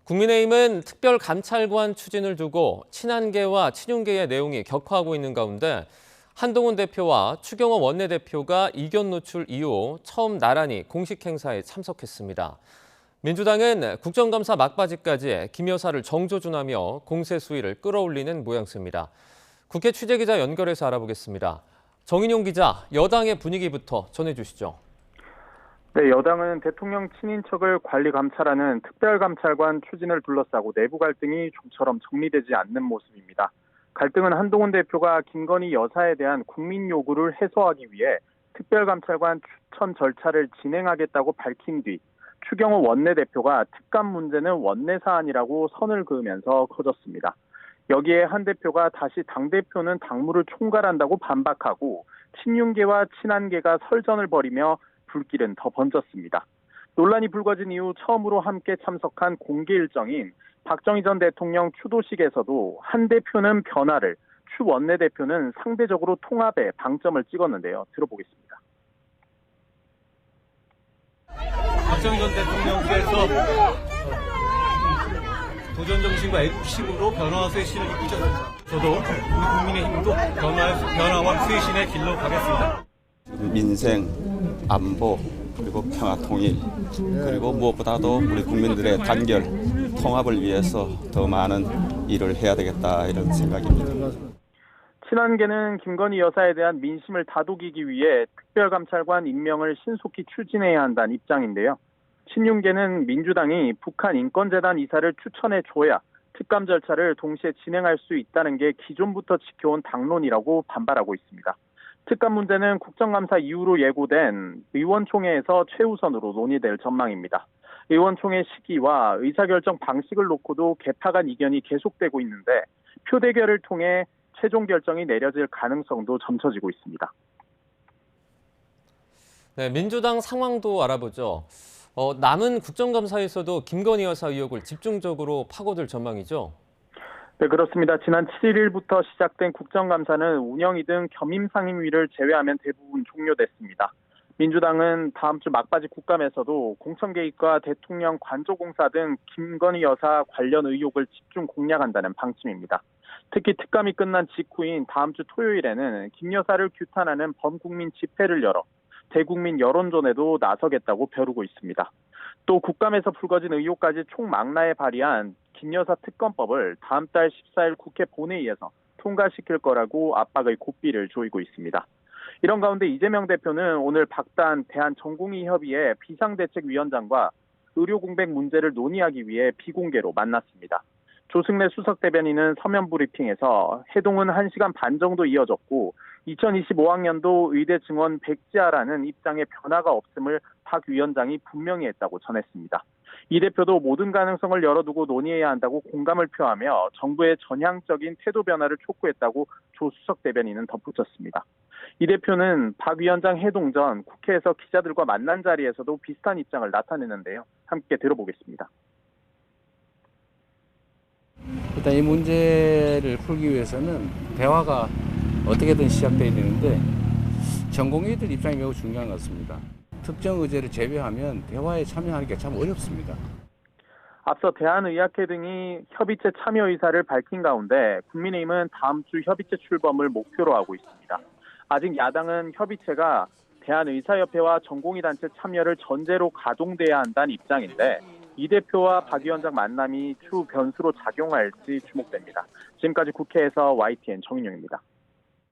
국민의힘은 특별감찰관 추진을 두고 친한계와 친윤계의 내용이 격화하고 있는 가운데 한동훈 대표와 추경호 원내대표가 이견 노출 이후 처음 나란히 공식 행사에 참석했습니다. 민주당은 국정감사 막바지까지 김 여사를 정조준하며 공세 수위를 끌어올리는 모양새입니다. 국회 취재기자 연결해서 알아보겠습니다. 정인용 기자, 여당의 분위기부터 전해주시죠. 네, 여당은 대통령 친인척을 관리 감찰하는 특별감찰관 추진을 둘러싸고 내부 갈등이 좀처럼 정리되지 않는 모습입니다. 갈등은 한동훈 대표가 김건희 여사에 대한 국민 요구를 해소하기 위해 특별감찰관 추천 절차를 진행하겠다고 밝힌 뒤 추경호 원내대표가 특감 문제는 원내 사안이라고 선을 그으면서 커졌습니다. 여기에 한 대표가 다시 당대표는 당무를 총괄한다고 반박하고 친윤계와 친한계가 설전을 벌이며 불길은 더 번졌습니다. 논란이 불거진 이후 처음으로 함께 참석한 공개 일정인 박정희 전 대통령 추도식에서도 한 대표는 변화를, 추 원내대표는 상대적으로 통합에 방점을 찍었는데요. 들어보겠습니다. 박정희 전 대통령께서 도전정신과 애국심으로 변화와 쇄신을 이끄셨습니다. 저도 우리 국민의힘도 변화와 쇄신의 길로 가겠습니다. 민생, 안보, 그리고 평화 통일, 그리고 무엇보다도 우리 국민들의 단결, 통합을 위해서 더 많은 일을 해야 되겠다 이런 생각입니다. 친한계는 김건희 여사에 대한 민심을 다독이기 위해 특별감찰관 임명을 신속히 추진해야 한다는 입장인데요. 친윤계는 민주당이 북한 인권재단 이사를 추천해줘야 특감 절차를 동시에 진행할 수 있다는 게 기존부터 지켜온 당론이라고 반발하고 있습니다. 특감 문제는 국정감사 이후로 예고된 의원총회에서 최우선으로 논의될 전망입니다. 의원총회 시기와 의사결정 방식을 놓고도 개파 간 이견이 계속되고 있는데 표대결을 통해 최종 결정이 내려질 가능성도 점쳐지고 있습니다. 네, 민주당 상황도 알아보죠. 남은 국정감사에서도 김건희 여사 의혹을 집중적으로 파고들 전망이죠. 네, 그렇습니다. 지난 7일부터 시작된 국정감사는 운영위 등 겸임 상임위를 제외하면 대부분 종료됐습니다. 민주당은 다음 주 막바지 국감에서도 공천 개입과 대통령 관조공사 등 김건희 여사 관련 의혹을 집중 공략한다는 방침입니다. 특히 특감이 끝난 직후인 다음 주 토요일에는 김 여사를 규탄하는 범국민 집회를 열어 대국민 여론전에도 나서겠다고 벼르고 있습니다. 또 국감에서 불거진 의혹까지 총망라에 발의한 김 여사 특검법을 다음 달 14일 국회 본회의에서 통과시킬 거라고 압박의 고삐를 조이고 있습니다. 이런 가운데 이재명 대표는 오늘 박단 대한전공의협의회 비상대책위원장과 의료공백 문제를 논의하기 위해 비공개로 만났습니다. 조승래 수석대변인은 서면 브리핑에서 회동은 1시간 반 정도 이어졌고 2025학년도 의대 증원 백지화라는 입장에 변화가 없음을 박 위원장이 분명히 했다고 전했습니다. 이 대표도 모든 가능성을 열어두고 논의해야 한다고 공감을 표하며 정부의 전향적인 태도 변화를 촉구했다고 조 수석대변인은 덧붙였습니다. 이 대표는 박 위원장 회동 전 국회에서 기자들과 만난 자리에서도 비슷한 입장을 나타내는데요. 함께 들어보겠습니다. 일단 이 문제를 풀기 위해서는 대화가 어떻게든 시작돼야 되는데 전공의들 입장이 매우 중요한 것 같습니다. 특정 의제를 제외하면 대화에 참여하기가 참 어렵습니다. 앞서 대한의학회 등이 협의체 참여 의사를 밝힌 가운데 국민의힘은 다음 주 협의체 출범을 목표로 하고 있습니다. 아직 야당은 협의체가 대한의사협회와 전공의 단체 참여를 전제로 가동돼야 한다는 입장인데 이 대표와 박 위원장 만남이 추후 변수로 작용할지 주목됩니다. 지금까지 국회에서 YTN 정인용입니다.